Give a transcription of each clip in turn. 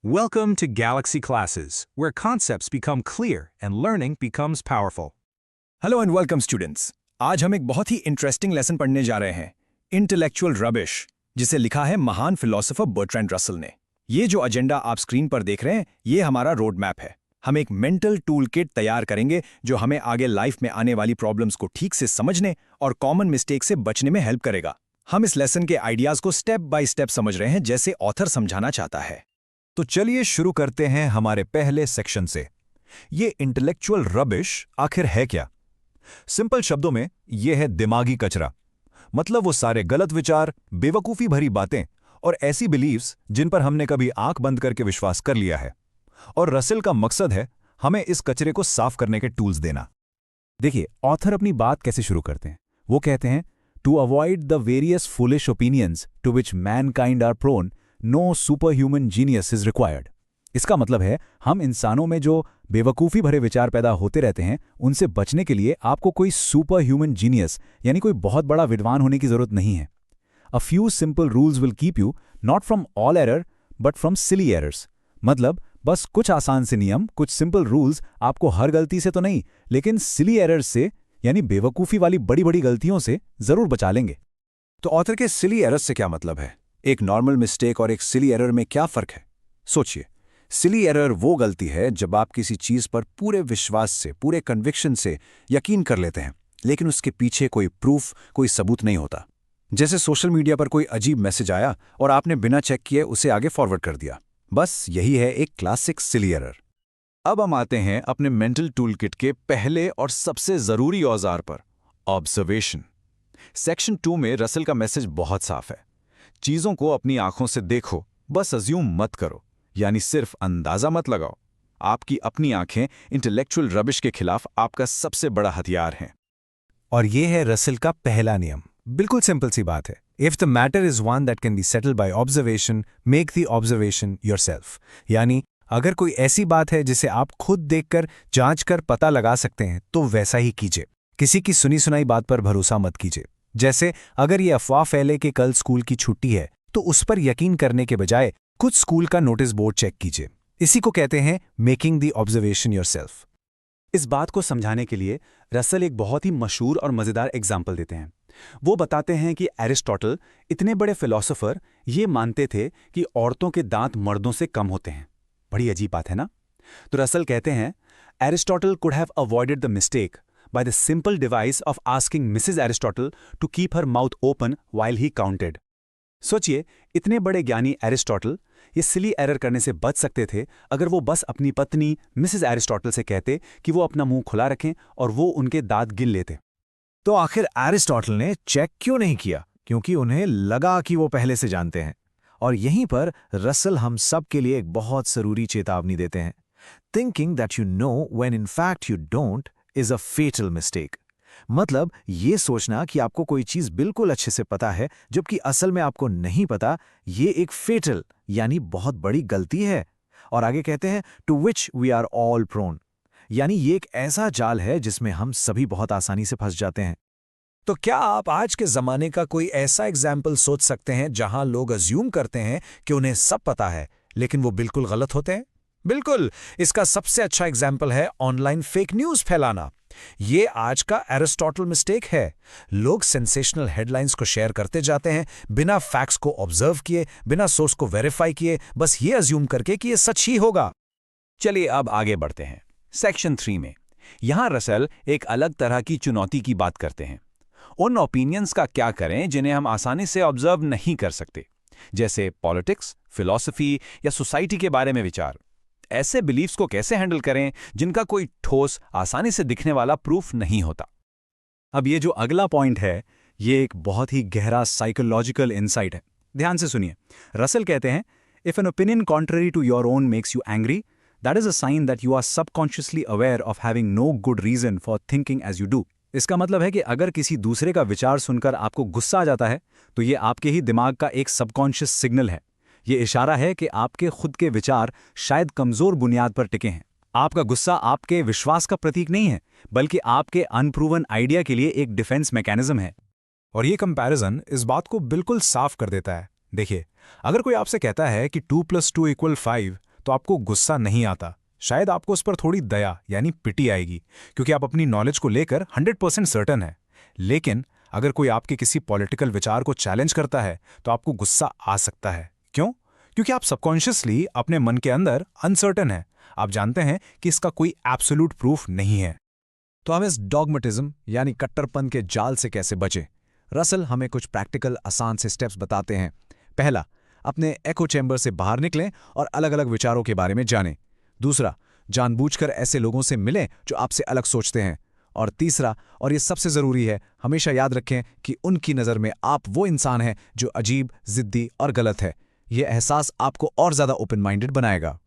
Welcome to Galaxy Classes, where concepts become clear and learning becomes powerful. Hello and welcome students. आज हम एक बहुत ही interesting lesson पढ़ने जा रहे हैं, इंटेलेक्चुअल रबिश, जिसे लिखा है महान फिलोसोफर बर्ट्रैंड रसल ने। ये जो एजेंडा आप स्क्रीन पर देख रहे हैं, ये हमारा रोड मैप है। हम एक मेंटल टूल किट तैयार करेंगे जो हमें आगे लाइफ में आने वाली प्रॉब्लम्स को ठीक से समझने और कॉमन मिस्टेक से बचने में हेल्प करेगा। हम इस लेसन के आइडियाज को स्टेप बाय स्टेप समझ रहे हैं, जैसे ऑथर समझाना चाहता है। तो चलिए शुरू करते हैं हमारे पहले सेक्शन से। ये इंटेलेक्चुअल रबिश आखिर है क्या? सिंपल शब्दों में यह है दिमागी कचरा। मतलब वो सारे गलत विचार, बेवकूफ़ी भरी बातें और ऐसी बिलीव्स जिन पर हमने कभी आंख बंद करके विश्वास कर लिया है। और रसेल का मकसद है हमें इस कचरे को साफ करने के टूल्स देना। देखिए, ऑथर अपनी बात कैसे शुरू करते हैं। वो कहते हैं, to avoid the various foolish opinions to which mankind are prone, no superhuman genius is required. इसका मतलब है, हम इंसानों में जो बेवकूफ़ी भरे विचार पैदा होते रहते हैं, उनसे बचने के लिए आपको कोई सुपर ह्यूमन जीनियस यानी कोई बहुत बड़ा विद्वान होने की जरूरत नहीं है। A few simple rules will keep you not from all error but from silly errors. मतलब बस कुछ आसान से नियम, कुछ सिंपल रूल्स आपको हर गलती से तो नहीं, लेकिन सिली एरर्स से यानी बेवकूफ़ी वाली बड़ी बड़ी गलतियों से जरूर बचा लेंगे। तो ऑथर के सिली एरर्स से क्या मतलब है? एक नॉर्मल मिस्टेक और एक सिली एरर में क्या फ़र्क है? सोचिए, सिली एरर वो गलती है जब आप किसी चीज़ पर पूरे विश्वास से, पूरे कन्विक्शन से यकीन कर लेते हैं, लेकिन उसके पीछे कोई प्रूफ, कोई सबूत नहीं होता। जैसे सोशल मीडिया पर कोई अजीब मैसेज आया और आपने बिना चेक किए उसे आगे फॉरवर्ड कर दिया। बस यही है एक क्लासिक सिली एरर। अब हम आते हैं अपने मेंटल टूल किट के पहले और सबसे ज़रूरी औजार पर, ऑब्जर्वेशन। सेक्शन 2 में रसेल का मैसेज बहुत साफ है। चीज़ों को अपनी आंखों से देखो, बस अज्यूम मत करो, यानी सिर्फ अंदाजा मत लगाओ। आपकी अपनी आंखें इंटेलेक्चुअल रबिश के खिलाफ आपका सबसे बड़ा हथियार हैं। और ये है रसेल का पहला नियम। बिल्कुल सिंपल सी बात है। If the matter is one that can be settled by observation, make the observation yourself. यानी अगर कोई ऐसी बात है जिसे आप खुद देखकर, जांच कर पता लगा सकते हैं, तो वैसा ही कीजिए। किसी की सुनी सुनाई बात पर भरोसा मत कीजिए। जैसे अगर ये अफवाह फैले कि कल स्कूल की छुट्टी है, तो उस पर यकीन करने के बजाय खुद स्कूल का नोटिस बोर्ड चेक कीजिए। इसी को कहते हैं मेकिंग द ऑब्जर्वेशन योरसेल्फ। इस बात को समझाने के लिए रसेल एक बहुत ही मशहूर और मज़ेदार एग्जाम्पल देते हैं। वो बताते हैं कि एरिस्टोटल, इतने बड़े फिलोसोफर, ये मानते थे कि औरतों के दांत मर्दों से कम होते हैं। बड़ी अजीब बात है ना? तो रसेल कहते हैं, Aristotle could have avoided the mistake by the simple device of asking Mrs. Aristotle to keep her mouth open while he counted. सोचिए, इतने बड़े ज्ञानी एरिस्टोटल ये सिली एरर करने से बच सकते थे अगर वो बस अपनी पत्नी मिसेस एरिस्टोटल से कहते कि वो अपना मुंह खुला रखें और वो उनके दांत गिन लेते। तो आखिर एरिस्टोटल ने चेक क्यों नहीं किया? क्योंकि उन्हें लगा कि वो पहले से जानते हैं। और यहीं पर रसेल हम सब के लिए एक बहुत जरूरी चेतावनी देते हैं। Thinking that you know when in fact you don't is a fatal mistake. मतलब ये सोचना कि आपको कोई चीज बिल्कुल अच्छे से पता है जबकि असल में आपको नहीं पता, ये एक फेटल यानी बहुत बड़ी गलती है। और आगे कहते हैं, to which we are all prone, यानी ये एक ऐसा जाल है जिसमें हम सभी बहुत आसानी से फंस जाते हैं। तो क्या आप आज के जमाने का कोई ऐसा एग्जाम्पल सोच सकते हैं जहां लोग अज्यूम करते हैं कि उन्हें सब पता है, लेकिन वो बिल्कुल गलत होते हैं? बिल्कुल, इसका सबसे अच्छा एग्जाम्पल है ऑनलाइन फेक न्यूज फैलाना। ये आज का एरिस्टोटल मिस्टेक है। लोग सेंसेशनल हेडलाइंस को शेयर करते जाते हैं, बिना फैक्ट्स को ऑब्जर्व किए, बिना सोर्स को वेरीफाई किए, बस ये अज्यूम करके कि ये सच ही होगा। चलिए अब आगे बढ़ते हैं सेक्शन 3 में। यहां रसेल एक अलग तरह की चुनौती की बात करते हैं। उन ओपिनियंस का क्या करें जिन्हें हम आसानी से ऑब्जर्व नहीं कर सकते, जैसे पॉलिटिक्स, फिलॉसफी या सोसाइटी के बारे में विचार। ऐसे बिलीफ्स को कैसे हैंडल करें जिनका कोई ठोस, आसानी से दिखने वाला प्रूफ नहीं होता। अब ये जो अगला पॉइंट है, ये एक बहुत ही गहरा साइकोलॉजिकल इनसाइट है। ध्यान से सुनिए। रसेल कहते हैं, if an opinion contrary to your own makes you angry, that is a sign that you are subconsciously aware of having no good reason for thinking as you do. इसका मतलब है कि अगर किसी दूसरे का विचार सुनकर आपको गुस्सा आ जाता है, तो ये आपके ही दिमाग का एक सबकॉन्शियस सिग्नल है। ये इशारा है कि आपके खुद के विचार शायद कमजोर बुनियाद पर टिके हैं। आपका गुस्सा आपके विश्वास का प्रतीक नहीं है, बल्कि आपके अनप्रूवन आइडिया के लिए एक डिफेंस मैकेनिज्म है। और ये कंपैरिजन इस बात को बिल्कुल साफ कर देता है। देखिए, अगर कोई आपसे कहता है कि 2 + 2 = 5, तो आपको गुस्सा नहीं आता, शायद आपको उस पर थोड़ी दया यानी पिटी आएगी, क्योंकि आप अपनी नॉलेज को लेकर 100% सर्टन है। लेकिन अगर कोई आपके किसी पॉलिटिकल विचार को चैलेंज करता है तो आपको गुस्सा आ सकता है। क्यों? क्योंकि आप सबकॉन्शियसली अपने मन के अंदर अनसर्टन है। आप जानते हैं कि इसका कोई एब्सोल्यूट प्रूफ नहीं है। तो हम इस डॉगमेटिज्म यानी कट्टरपन के जाल से कैसे बचें? रसल हमें कुछ प्रैक्टिकल आसान से स्टेप्स बताते हैं। पहला, अपने एको चैम्बर से बाहर निकलें और अलग अलग विचारों के बारे में जानें। दूसरा, जानबूझकर ऐसे लोगों से मिलें जो आपसे अलग सोचते हैं। और तीसरा, और ये सबसे ज़रूरी है, हमेशा याद रखें कि उनकी नज़र में आप वो इंसान हैं जो अजीब, ज़िद्दी और गलत है। ये एहसास आपको और ज़्यादा ओपन माइंडेड बनाएगा।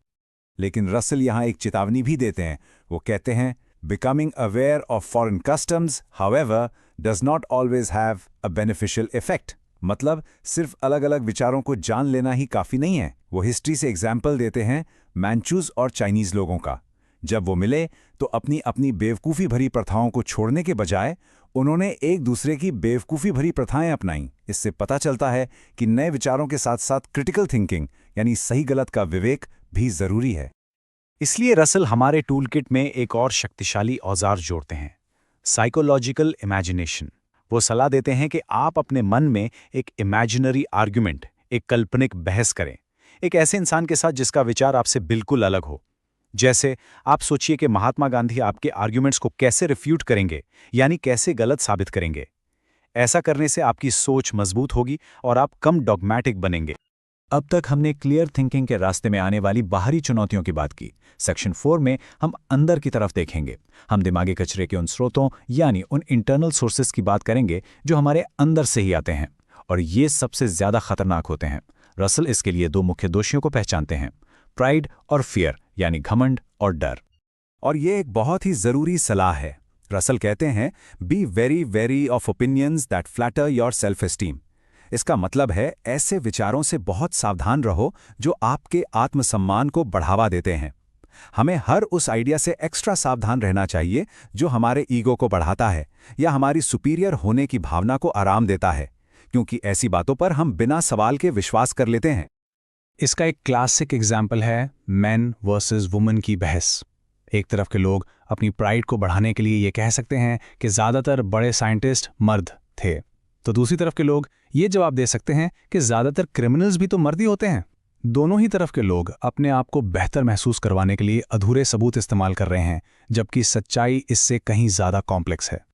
लेकिन रसल यहाँ एक चेतावनी भी देते हैं। वो कहते हैं, Becoming aware of foreign customs, however, does not always have a beneficial effect. मतलब सिर्फ अलग-अलग विचारों को जान लेना ही काफ़ी नहीं है। वो हिस्ट्री से एग्जाम्पल देते हैं मैंचूज और चाइनीज़ लोगों का। जब वो मिले तो अपनी अपनी बेवकूफ़ी भरी प्रथाओं को छोड़ने के बजाय उन्होंने एक दूसरे की बेवकूफ़ी भरी प्रथाएं अपनाईं। इससे पता चलता है कि नए विचारों के साथ साथ क्रिटिकल थिंकिंग यानी सही गलत का विवेक भी ज़रूरी है। इसलिए रसल हमारे टूलकिट में एक और शक्तिशाली औजार जोड़ते हैं, साइकोलॉजिकल इमेजिनेशन। वो सलाह देते हैं कि आप अपने मन में एक इमेजिनरी आर्ग्यूमेंट, एक काल्पनिक बहस करें, एक ऐसे इंसान के साथ जिसका विचार आपसे बिल्कुल अलग हो। जैसे आप सोचिए कि महात्मा गांधी आपके आर्ग्यूमेंट्स को कैसे रिफ्यूट करेंगे, यानी कैसे गलत साबित करेंगे। ऐसा करने से आपकी सोच मजबूत होगी और आप कम डॉगमैटिक बनेंगे। अब तक हमने क्लियर थिंकिंग के रास्ते में आने वाली बाहरी चुनौतियों की बात की। सेक्शन 4 में हम अंदर की तरफ देखेंगे। हम दिमागी कचरे के उन स्रोतों यानी उन इंटरनल सोर्सेस की बात करेंगे जो हमारे अंदर से ही आते हैं, और ये सबसे ज़्यादा खतरनाक होते हैं। रसल इसके लिए 2 मुख्य दोषियों को पहचानते हैं, प्राइड और फियर यानी घमंड और डर। और ये एक बहुत ही ज़रूरी सलाह है। रसल कहते हैं, be very very of opinions that flatter your self esteem. इसका मतलब है ऐसे विचारों से बहुत सावधान रहो जो आपके आत्मसम्मान को बढ़ावा देते हैं। हमें हर उस आइडिया से एक्स्ट्रा सावधान रहना चाहिए जो हमारे ईगो को बढ़ाता है या हमारी सुपीरियर होने की भावना को आराम देता है, क्योंकि ऐसी बातों पर हम बिना सवाल के विश्वास कर लेते हैं। इसका एक क्लासिक एग्जाम्पल है मैन वर्सेस वुमन की बहस। एक तरफ के लोग अपनी प्राइड को बढ़ाने के लिए ये कह सकते हैं कि ज़्यादातर बड़े साइंटिस्ट मर्द थे, तो दूसरी तरफ के लोग ये जवाब दे सकते हैं कि ज़्यादातर क्रिमिनल्स भी तो मर्द ही होते हैं। दोनों ही तरफ के लोग अपने आप को बेहतर महसूस करवाने के लिए अधूरे सबूत इस्तेमाल कर रहे हैं, जबकि सच्चाई इससे कहीं ज़्यादा कॉम्प्लेक्स है।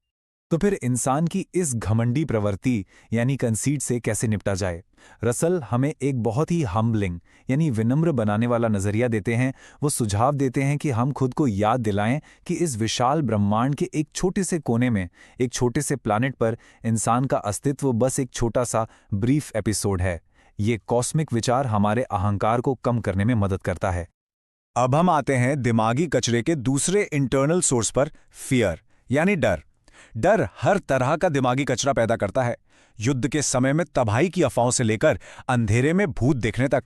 तो फिर इंसान की इस घमंडी प्रवृत्ति यानी कंसीट से कैसे निपटा जाए? रसल हमें एक बहुत ही हम्बलिंग यानी विनम्र बनाने वाला नजरिया देते हैं। वो सुझाव देते हैं कि हम खुद को याद दिलाएं कि इस विशाल ब्रह्मांड के एक छोटे से कोने में, एक छोटे से प्लैनेट पर इंसान का अस्तित्व बस एक छोटा सा ब्रीफ एपिसोड है। ये कॉस्मिक विचार हमारे अहंकार को कम करने में मदद करता है। अब हम आते हैं दिमागी कचरे के दूसरे इंटरनल सोर्स पर, फियर यानी डर। डर हर तरह का दिमागी कचरा पैदा करता है, युद्ध के समय में तबाही की अफवाहों से लेकर अंधेरे में भूत देखने तक।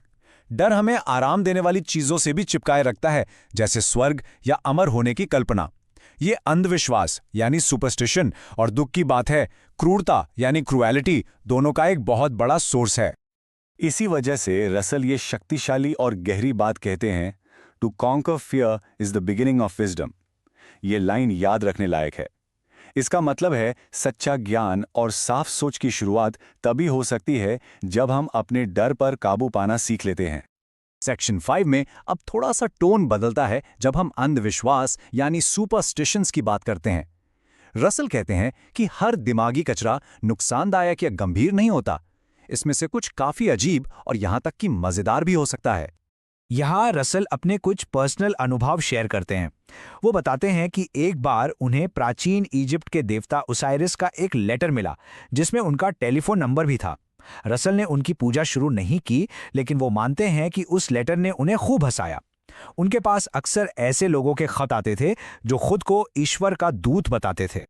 डर हमें आराम देने वाली चीजों से भी चिपकाए रखता है, जैसे स्वर्ग या अमर होने की कल्पना। ये अंधविश्वास यानी सुपरस्टिशन और दुख की बात है, क्रूरता यानी क्रुएलिटी दोनों का एक बहुत बड़ा सोर्स है। इसी वजह से रसल ये शक्तिशाली और गहरी बात कहते हैं, to conquer fear is the beginning of wisdom. ये लाइन याद रखने लायक है। इसका मतलब है सच्चा ज्ञान और साफ सोच की शुरुआत तभी हो सकती है जब हम अपने डर पर काबू पाना सीख लेते हैं। सेक्शन 5 में अब थोड़ा सा टोन बदलता है जब हम अंधविश्वास यानी सुपरस्टिशंस की बात करते हैं। रसल कहते हैं कि हर दिमागी कचरा नुकसानदायक या गंभीर नहीं होता। इसमें से कुछ काफी अजीब और यहां तक कि मजेदार भी हो सकता है। यहाँ रसल अपने कुछ पर्सनल अनुभव शेयर करते हैं। वो बताते हैं कि एक बार उन्हें प्राचीन इजिप्ट के देवता ओसाइरिस का एक लेटर मिला जिसमें उनका टेलीफोन नंबर भी था। रसल ने उनकी पूजा शुरू नहीं की, लेकिन वो मानते हैं कि उस लेटर ने उन्हें खूब हंसाया। उनके पास अक्सर ऐसे लोगों के खत आते थे जो खुद को ईश्वर का दूत बताते थे।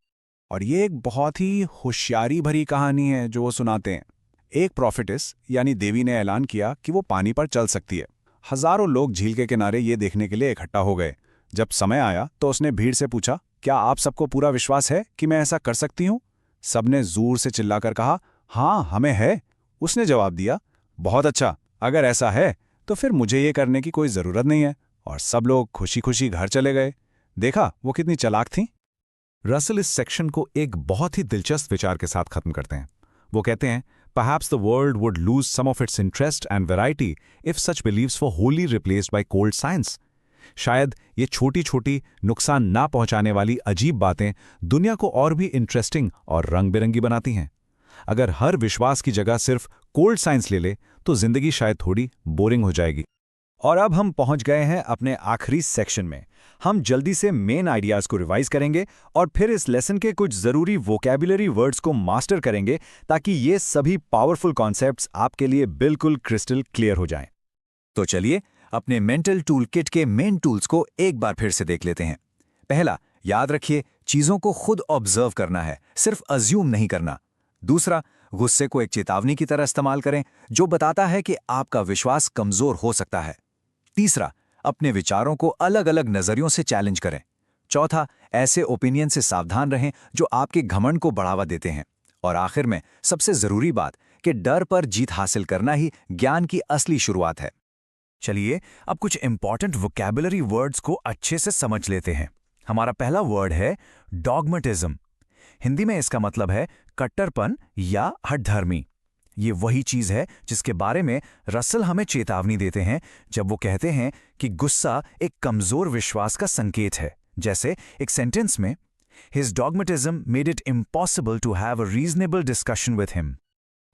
और ये एक बहुत ही होशियारी भरी कहानी है जो वो सुनाते हैं। एक प्रॉफिटेस यानी देवी ने ऐलान किया कि वो पानी पर चल सकती है। हजारों लोग झील के किनारे ये देखने के लिए इकट्ठा हो गए। जब समय आया तो उसने भीड़ से पूछा, क्या आप सबको पूरा विश्वास है कि मैं ऐसा कर सकती हूँ? सबने जोर से चिल्लाकर कहा, हाँ हमें है। उसने जवाब दिया, बहुत अच्छा, अगर ऐसा है तो फिर मुझे ये करने की कोई ज़रूरत नहीं है, और सब लोग खुशी खुशी घर चले गए। देखा वो कितनी चालाक थी। रसल इस सेक्शन को एक बहुत ही दिलचस्प विचार के साथ खत्म करते हैं। वो कहते हैं, Perhaps the world would lose some of its interest and variety if such beliefs were wholly replaced by cold science. शायद ये छोटी छोटी नुकसान ना पहुंचाने वाली अजीब बातें दुनिया को और भी इंटरेस्टिंग और रंग बिरंगी बनाती हैं। अगर हर विश्वास की जगह सिर्फ कोल्ड साइंस ले ले तो जिंदगी शायद थोड़ी बोरिंग हो जाएगी। और अब हम पहुंच गए हैं अपने आखिरी सेक्शन में। हम जल्दी से मेन आइडियाज को रिवाइज करेंगे और फिर इस लेसन के कुछ जरूरी वोकैबुलरी वर्ड्स को मास्टर करेंगे ताकि ये सभी पावरफुल कॉन्सेप्ट्स आपके लिए बिल्कुल क्रिस्टल क्लियर हो जाएं। तो चलिए अपने मेंटल टूल किट के मेन टूल्स को एक बार फिर से देख लेते हैं। पहला, याद रखिए चीजों को खुद ऑब्जर्व करना है, सिर्फ अज्यूम नहीं करना। दूसरा, गुस्से को एक चेतावनी की तरह इस्तेमाल करें जो बताता है कि आपका विश्वास कमजोर हो सकता है। तीसरा, अपने विचारों को अलग अलग नजरियों से चैलेंज करें। चौथा, ऐसे ओपिनियन से सावधान रहें जो आपके घमंड को बढ़ावा देते हैं। और आखिर में सबसे जरूरी बात कि डर पर जीत हासिल करना ही ज्ञान की असली शुरुआत है। चलिए अब कुछ इंपॉर्टेंट वोकैबुलरी वर्ड्स को अच्छे से समझ लेते हैं। हमारा पहला वर्ड है डॉगमेटिज्म। हिंदी में इसका मतलब है कट्टरपन या हठधर्मी। ये वही चीज है जिसके बारे में रसल हमें चेतावनी देते हैं जब वो कहते हैं कि गुस्सा एक कमजोर विश्वास का संकेत है। जैसे एक सेंटेंस में, His dogmatism made it impossible to have a reasonable discussion with him.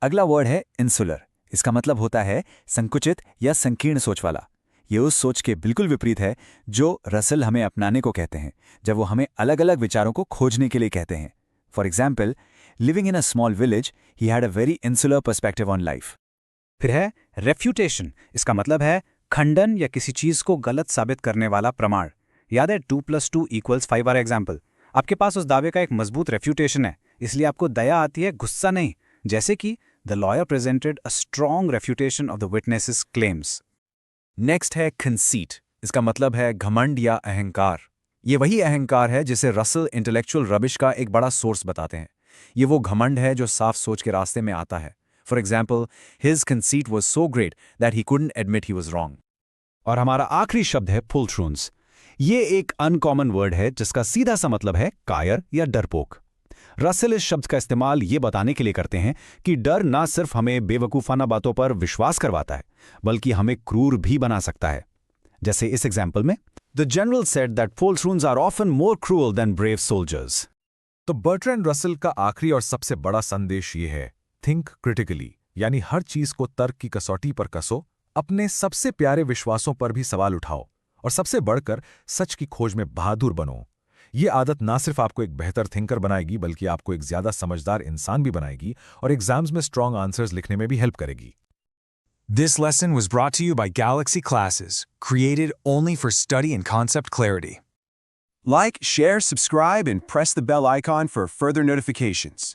अगला वर्ड है इंसुलर। इसका मतलब होता है संकुचित या संकीर्ण सोच वाला। ये उस सोच के बिल्कुल विपरीत है जो रसल हमें अपनाने को कहते हैं जब वो हमें अलग अलग विचारों को खोजने के लिए कहते हैं। For example, living in a small village, he had a very insular perspective on life. फिर है रेफ्यूटेशन। इसका मतलब है खंडन या किसी चीज को गलत साबित करने वाला प्रमाण। याद है 2+2=5 वाला एग्जाम्पल। आपके पास उस दावे का एक मजबूत रेफ्यूटेशन है, इसलिए आपको दया आती है, गुस्सा नहीं। जैसे कि the lawyer presented a strong refutation of the witnesses claims. Next है कंसीट। इसका मतलब है घमंड या अहंकार। ये वही अहंकार है जिसे रसल इंटेलेक्चुअल रबिश का एक बड़ा सोर्स बताते हैं। ये वो घमंड है जो साफ सोच के रास्ते में आता है। For example, his conceit was so great that he couldn't admit he was wrong. और हमारा आखिरी शब्द है पोल्ट्रून्स। ये एक अनकॉमन वर्ड है जिसका सीधा सा मतलब है कायर या डरपोक। रसल इस शब्द का इस्तेमाल ये बताने के लिए करते हैं कि डर ना सिर्फ हमें बेवकूफाना बातों पर विश्वास करवाता है बल्कि हमें क्रूर भी बना सकता है। जैसे इस एग्जाम्पल में, the general said that poltroons are often more cruel than brave soldiers. तो बर्ट्रैंड रसल का आखिरी और सबसे बड़ा संदेश ये है, थिंक क्रिटिकली, यानी हर चीज को तर्क की कसौटी पर कसो, अपने सबसे प्यारे विश्वासों पर भी सवाल उठाओ और सबसे बढ़कर सच की खोज में बहादुर बनो। ये आदत ना सिर्फ आपको एक बेहतर थिंकर बनाएगी बल्कि आपको एक ज्यादा समझदार इंसान भी बनाएगी और एग्जाम्स में स्ट्रॉन्ग आंसर्स लिखने में भी हेल्प करेगी। This lesson was brought to you by Galaxy Classes, created only for study and concept clarity. Like, share, subscribe, and press the bell icon for further notifications.